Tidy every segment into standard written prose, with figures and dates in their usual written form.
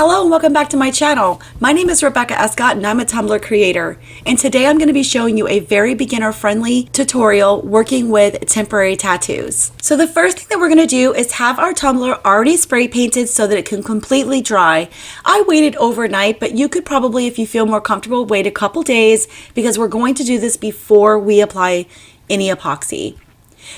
Hello and welcome back to my channel. My name is Rebecca Escott and I'm a Tumbler creator. And today I'm going to be showing you a very beginner friendly tutorial working with temporary tattoos. So the first thing that we're going to do is have our tumbler already spray painted so that it can completely dry. I waited overnight, but you could probably, if you feel more comfortable, wait a couple days because we're going to do this before we apply any epoxy.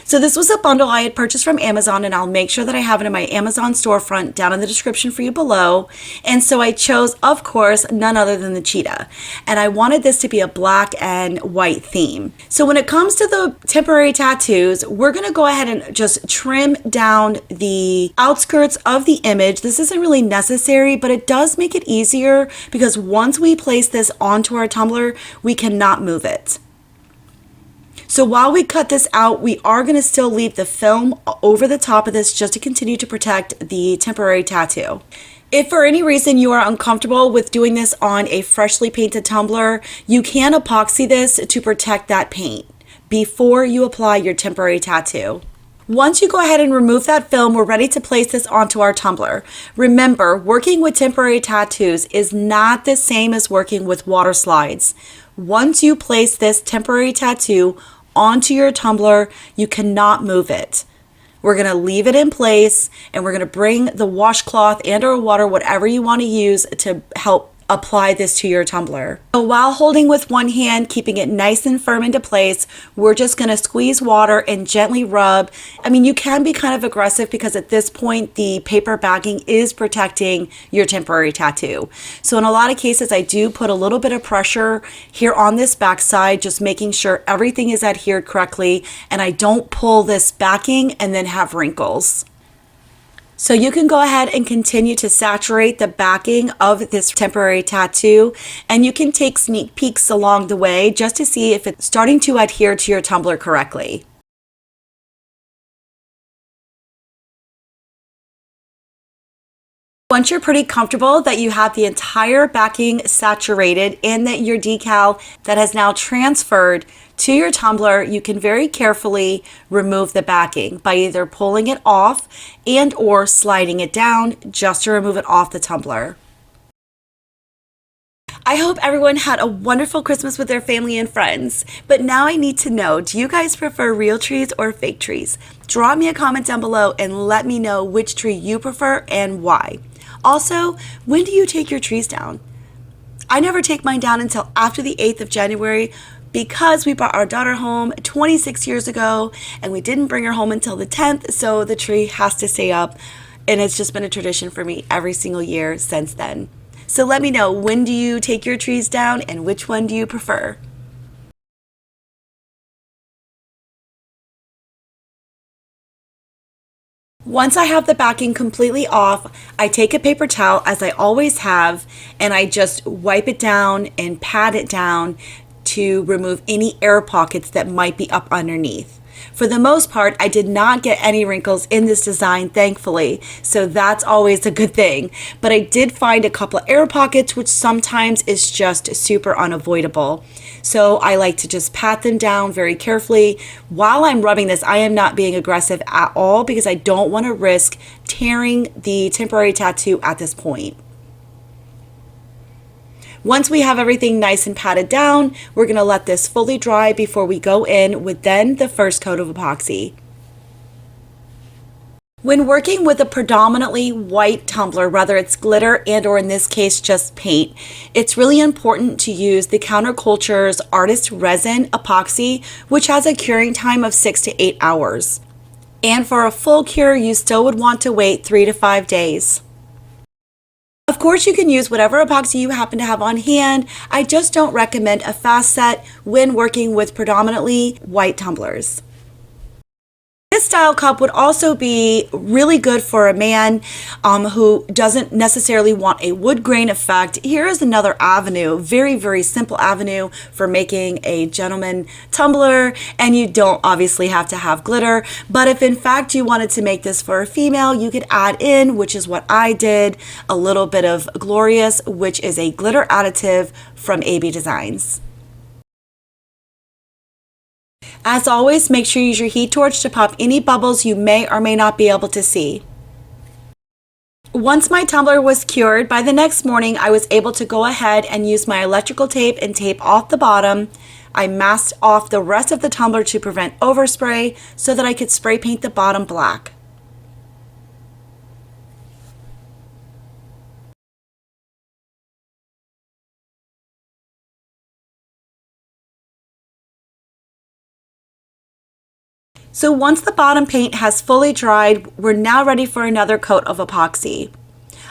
So this was a bundle I had purchased from Amazon, and I'll make sure that I have it in my Amazon storefront down in the description for you below. And so I chose, of course, none other than the Cheetah. And I wanted this to be a black and white theme. So when it comes to the temporary tattoos, we're going to go ahead and just trim down the outskirts of the image. This isn't really necessary, but it does make it easier because once we place this onto our tumbler, we cannot move it. So while we cut this out, we are going to still leave the film over the top of this just to continue to protect the temporary tattoo. If for any reason you are uncomfortable with doing this on a freshly painted tumbler, you can epoxy this to protect that paint before you apply your temporary tattoo. Once you go ahead and remove that film, we're ready to place this onto our tumbler. Remember, working with temporary tattoos is not the same as working with water slides. Once you place this temporary tattoo onto your tumbler, you cannot move it. We're going to leave it in place and we're going to bring the washcloth and or water, whatever you want to use to help apply this to your tumbler. So while holding with one hand, keeping it nice and firm into place, we're just going to squeeze water and gently rub. I mean, you can be kind of aggressive because at this point, the paper backing is protecting your temporary tattoo. So in a lot of cases, I do put a little bit of pressure here on this back side, just making sure everything is adhered correctly and I don't pull this backing and then have wrinkles. So you can go ahead and continue to saturate the backing of this temporary tattoo, and you can take sneak peeks along the way just to see if it's starting to adhere to your tumbler correctly. Once you're pretty comfortable that you have the entire backing saturated and that your decal that has now transferred to your tumbler, you can very carefully remove the backing by either pulling it off and or sliding it down just to remove it off the tumbler. I hope everyone had a wonderful Christmas with their family and friends, but now I need to know, do you guys prefer real trees or fake trees? Drop me a comment down below and let me know which tree you prefer and why. Also, when do you take your trees down? I never take mine down until after the 8th of January because we brought our daughter home 26 years ago and we didn't bring her home until the 10th, so the tree has to stay up, and it's just been a tradition for me every single year since then. So let me know, when do you take your trees down and which one do you prefer? Once I have the backing completely off, I take a paper towel, as I always have, and I just wipe it down and pat it down to remove any air pockets that might be up underneath. For the most part, I did not get any wrinkles in this design, thankfully, so that's always a good thing. But I did find a couple of air pockets, which sometimes is just super unavoidable. So I like to just pat them down very carefully. While I'm rubbing this, I am not being aggressive at all because I don't want to risk tearing the temporary tattoo at this point. Once we have everything nice and patted down, we're going to let this fully dry before we go in with then the first coat of epoxy. When working with a predominantly white tumbler, whether it's glitter and or in this case just paint, it's really important to use the Counterculture's Artist Resin epoxy, which has a curing time of 6 to 8 hours. And for a full cure, you still would want to wait 3 to 5 days. Of course, you can use whatever epoxy you happen to have on hand. I just don't recommend a fast set when working with predominantly white tumblers. This style cup would also be really good for a man who doesn't necessarily want a wood grain effect. Here is another avenue, very, very simple avenue for making a gentleman tumbler, and you don't obviously have to have glitter, but if in fact you wanted to make this for a female, you could add in, which is what I did, a little bit of Glorious, which is a glitter additive from AB Designs. As always, make sure you use your heat torch to pop any bubbles you may or may not be able to see. Once my tumbler was cured, by the next morning I was able to go ahead and use my electrical tape and tape off the bottom. I masked off the rest of the tumbler to prevent overspray so that I could spray paint the bottom black. So once the bottom paint has fully dried, we're now ready for another coat of epoxy.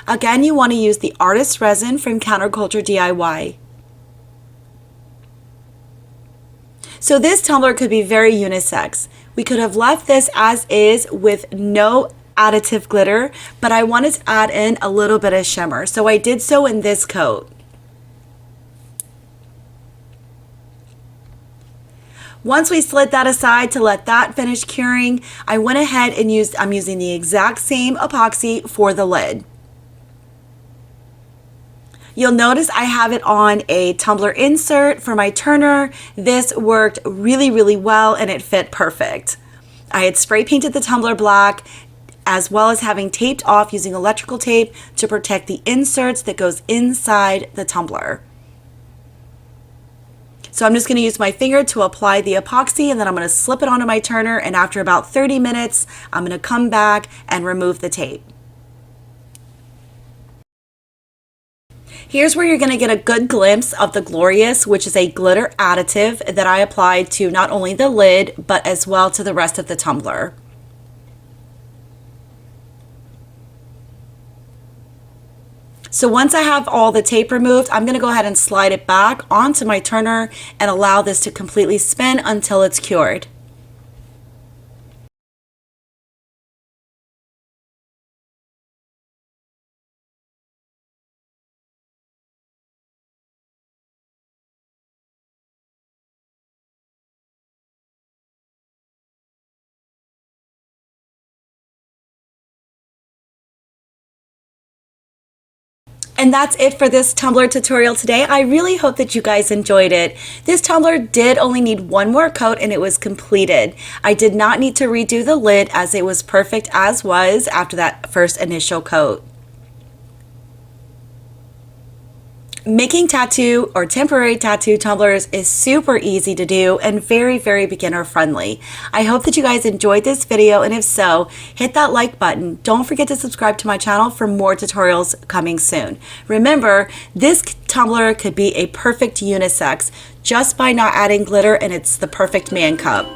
Again, you want to use the Artist Resin from Counterculture DIY. So this tumbler could be very unisex. We could have left this as is with no additive glitter, but I wanted to add in a little bit of shimmer, so I did so in this coat. Once we slid that aside to let that finish curing, I went ahead and I'm using the exact same epoxy for the lid. You'll notice I have it on a tumbler insert for my turner. This worked really well and it fit perfect. I had spray painted the tumbler black as well as having taped off using electrical tape to protect the inserts that goes inside the tumbler. So I'm just going to use my finger to apply the epoxy, and then I'm going to slip it onto my turner, and after about 30 minutes I'm going to come back and remove the tape. Here's where you're going to get a good glimpse of the Glorious, which is a glitter additive that I applied to not only the lid but as well to the rest of the tumbler. So once I have all the tape removed, I'm going to go ahead and slide it back onto my turner and allow this to completely spin until it's cured. And that's it for this tumbler tutorial today. I really hope that you guys enjoyed it. This tumbler did only need one more coat and it was completed. I did not need to redo the lid as it was perfect as was after that first initial coat. Making tattoo or temporary tattoo tumblers is super easy to do and very beginner friendly. I hope that you guys enjoyed this video, and if so, hit that like button. Don't forget to subscribe to my channel for more tutorials coming soon. Remember, this tumbler could be a perfect unisex just by not adding glitter, and it's the perfect man cup.